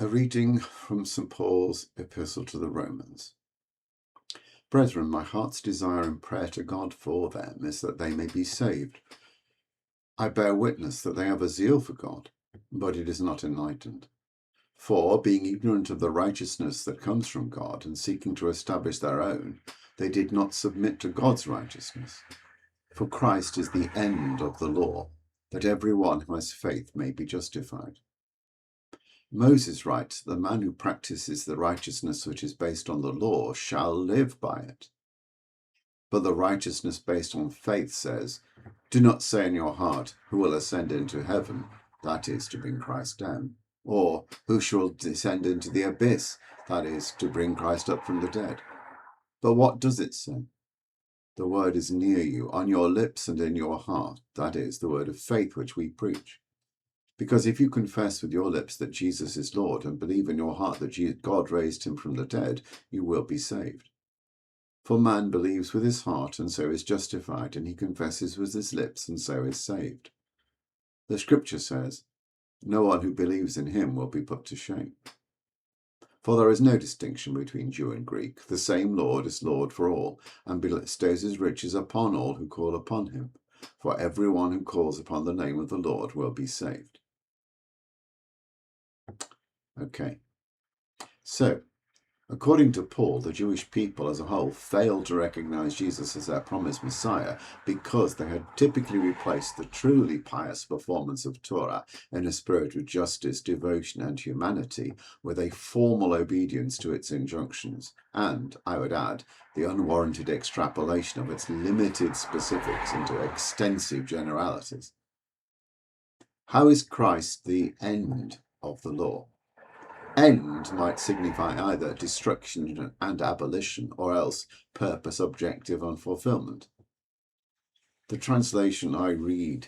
A reading from St. Paul's Epistle to the Romans. Brethren, my heart's desire and prayer to God for them is that they may be saved. I bear witness that they have a zeal for God, but it is not enlightened. For, being ignorant of the righteousness that comes from God and seeking to establish their own, they did not submit to God's righteousness. For Christ is the end of the law, that every one who has faith may be justified. Moses writes, the man who practices the righteousness which is based on the law shall live by it. But the righteousness based on faith says, do not say in your heart, who will ascend into heaven, that is, to bring Christ down, or who shall descend into the abyss, that is, to bring Christ up from the dead. But what does it say? The word is near you, on your lips and in your heart, that is, the word of faith which we preach. Because if you confess with your lips that Jesus is Lord and believe in your heart that God raised him from the dead, you will be saved. For man believes with his heart and so is justified, and he confesses with his lips and so is saved. The scripture says, no one who believes in him will be put to shame. For there is no distinction between Jew and Greek. The same Lord is Lord for all, and bestows his riches upon all who call upon him. For everyone who calls upon the name of the Lord will be saved. Okay, so according to Paul, the Jewish people as a whole failed to recognize Jesus as their promised Messiah because they had typically replaced the truly pious performance of Torah in a spirit of justice, devotion, and humanity with a formal obedience to its injunctions, and, I would add, the unwarranted extrapolation of its limited specifics into extensive generalities. How is Christ the end of the law? End might signify either destruction and abolition, or else purpose, objective, and fulfilment. The translation I read,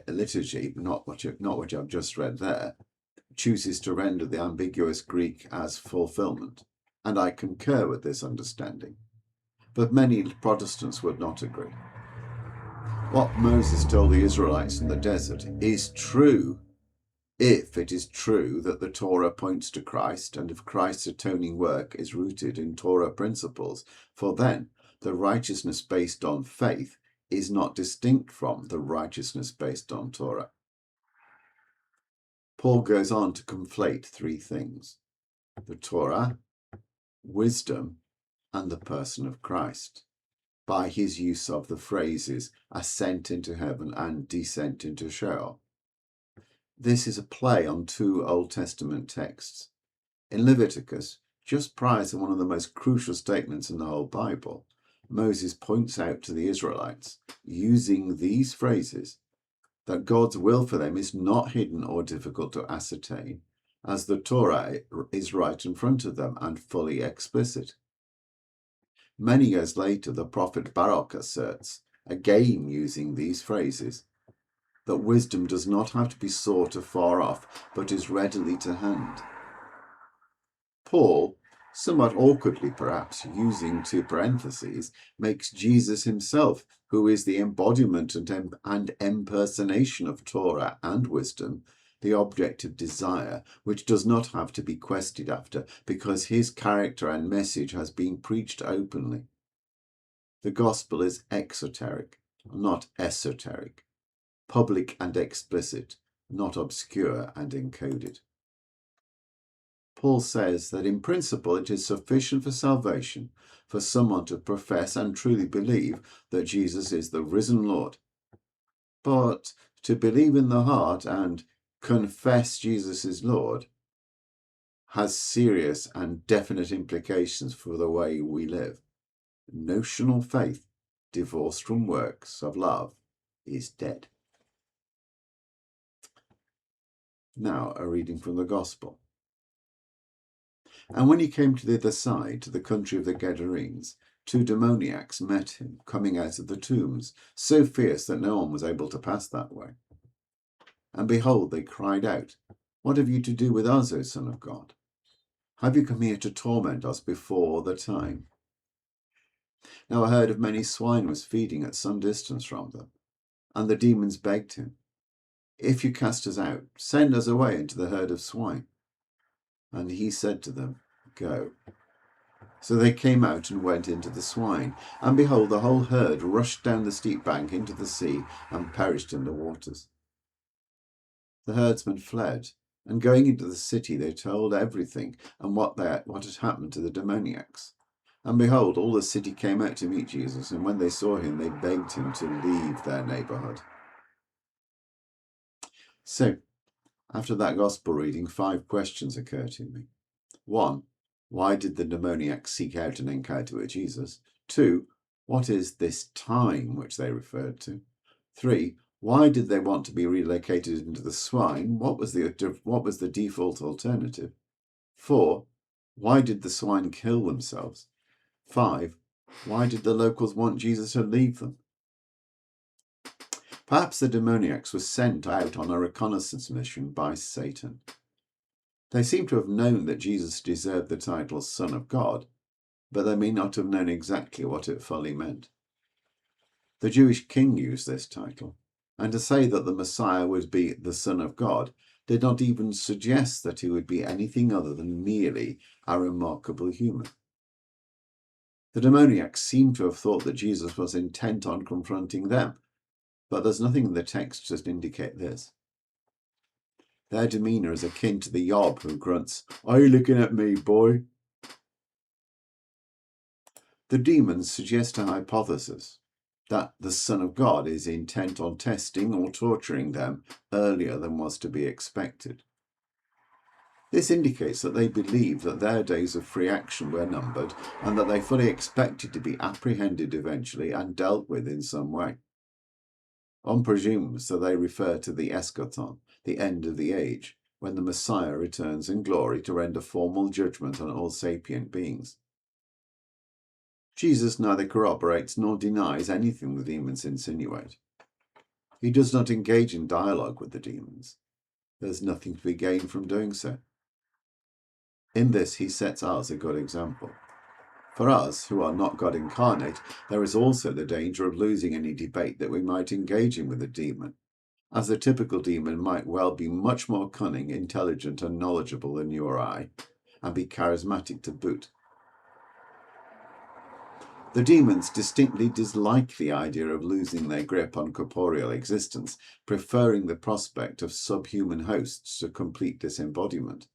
liturgy, not what I've just read there, chooses to render the ambiguous Greek as fulfilment, and I concur with this understanding. But many Protestants would not agree. What Moses told the Israelites in the desert is true if it is true that the Torah points to Christ, and if Christ's atoning work is rooted in Torah principles, for then the righteousness based on faith is not distinct from the righteousness based on Torah. Paul goes on to conflate three things: the Torah, wisdom, and the person of Christ, by his use of the phrases ascent into heaven and descent into Sheol. This is a play on two Old Testament texts. In Leviticus, just prior to one of the most crucial statements in the whole Bible, Moses points out to the Israelites, using these phrases, that God's will for them is not hidden or difficult to ascertain, as the Torah is right in front of them and fully explicit. Many years later, the prophet Baruch asserts, again using these phrases, that wisdom does not have to be sought afar off, but is readily to hand. Paul, somewhat awkwardly perhaps, using two parentheses, makes Jesus himself, who is the embodiment and impersonation of Torah and wisdom, the object of desire, which does not have to be questioned after, because his character and message has been preached openly. The gospel is exoteric, not esoteric. Public and explicit, not obscure and encoded. Paul says that in principle it is sufficient for salvation for someone to profess and truly believe that Jesus is the risen Lord. But to believe in the heart and confess Jesus is Lord has serious and definite implications for the way we live. Notional faith, divorced from works of love, is dead. Now, a reading from the Gospel. And when he came to the other side, to the country of the Gadarenes, two demoniacs met him, coming out of the tombs, so fierce that no one was able to pass that way. And behold, they cried out, what have you to do with us, O Son of God? Have you come here to torment us before the time? Now a herd of many swine was feeding at some distance from them, and the demons begged him, if you cast us out, send us away into the herd of swine. And he said to them, Go. So they came out and went into the swine, and behold, the whole herd rushed down the steep bank into the sea and perished in the waters. The herdsmen fled, and going into the city they told everything and what had happened to the demoniacs. And behold, all the city came out to meet Jesus, and when they saw him, they begged him to leave their neighborhood. So, after that gospel reading, 5 questions occur to me. 1. Why did the demoniacs seek out an encounter with Jesus? 2. What is this time which they referred to? 3. Why did they want to be relocated into the swine? What was the default alternative? 4. Why did the swine kill themselves? 5. Why did the locals want Jesus to leave them? Perhaps the demoniacs were sent out on a reconnaissance mission by Satan. They seem to have known that Jesus deserved the title Son of God, but they may not have known exactly what it fully meant. The Jewish king used this title, and to say that the Messiah would be the Son of God did not even suggest that he would be anything other than merely a remarkable human. The demoniacs seem to have thought that Jesus was intent on confronting them, but there's nothing in the text to indicate this. Their demeanour is akin to the yob who grunts, "Are you looking at me, boy?" The demons suggest a hypothesis that the Son of God is intent on testing or torturing them earlier than was to be expected. This indicates that they believe that their days of free action were numbered and that they fully expected to be apprehended eventually and dealt with in some way. One presumes that they refer to the eschaton, the end of the age, when the Messiah returns in glory to render formal judgment on all sapient beings. Jesus neither corroborates nor denies anything the demons insinuate. He does not engage in dialogue with the demons. There's nothing to be gained from doing so. In this, he sets us a good example. For us, who are not God incarnate, there is also the danger of losing any debate that we might engage in with a demon, as the typical demon might well be much more cunning, intelligent, and knowledgeable than you or I, and be charismatic to boot. The demons distinctly dislike the idea of losing their grip on corporeal existence, preferring the prospect of subhuman hosts to complete disembodiment.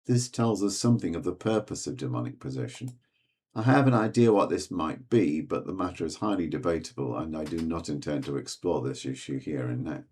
This tells us something of the purpose of demonic possession. I have an idea what this might be, but the matter is highly debatable, and I do not intend to explore this issue here and now.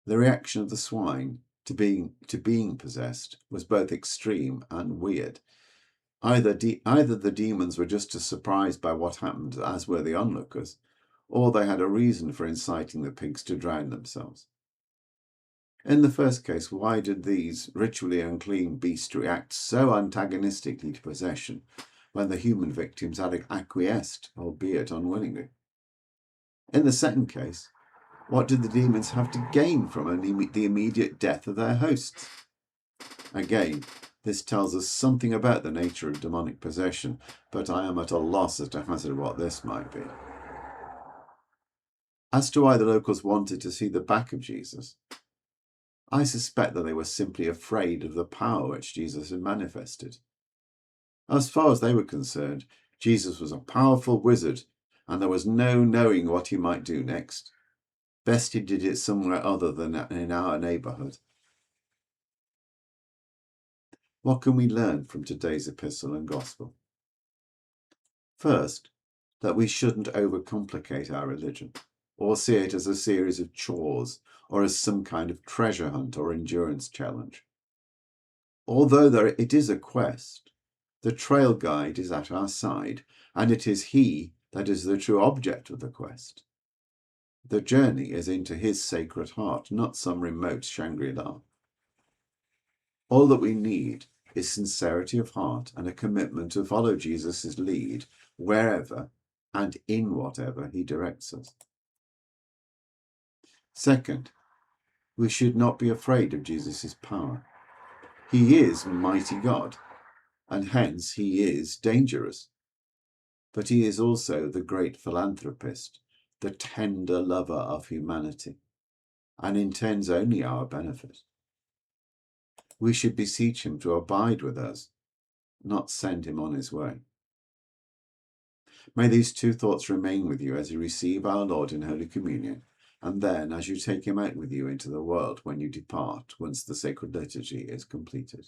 The reaction of the swine to being possessed was both extreme and weird. Either the demons were just as surprised by what happened as were the onlookers, or they had a reason for inciting the pigs to drown themselves. In the first case, why did these ritually unclean beasts react so antagonistically to possession when the human victims had acquiesced, albeit unwillingly? In the second case, what did the demons have to gain from the immediate death of their hosts? Again, this tells us something about the nature of demonic possession, but I am at a loss as to hazard what this might be. As to why the locals wanted to see the back of Jesus, I suspect that they were simply afraid of the power which Jesus had manifested. As far as they were concerned, Jesus was a powerful wizard, and there was no knowing what he might do next. Best he did it somewhere other than in our neighbourhood. What can we learn from today's epistle and gospel? First, that we shouldn't overcomplicate our religion, or see it as a series of chores, or as some kind of treasure hunt or endurance challenge. Although it is a quest, the trail guide is at our side, and it is he that is the true object of the quest. The journey is into his sacred heart, not some remote Shangri-La. All that we need is sincerity of heart and a commitment to follow Jesus' lead wherever and in whatever he directs us. Second, we should not be afraid of Jesus' power. He is mighty God, and hence he is dangerous. But he is also the great philanthropist, the tender lover of humanity, and intends only our benefit. we should beseech him to abide with us, not send him on his way. May these two thoughts remain with you as you receive our Lord in Holy Communion, and then as you take him out with you into the world when you depart, once the sacred liturgy is completed.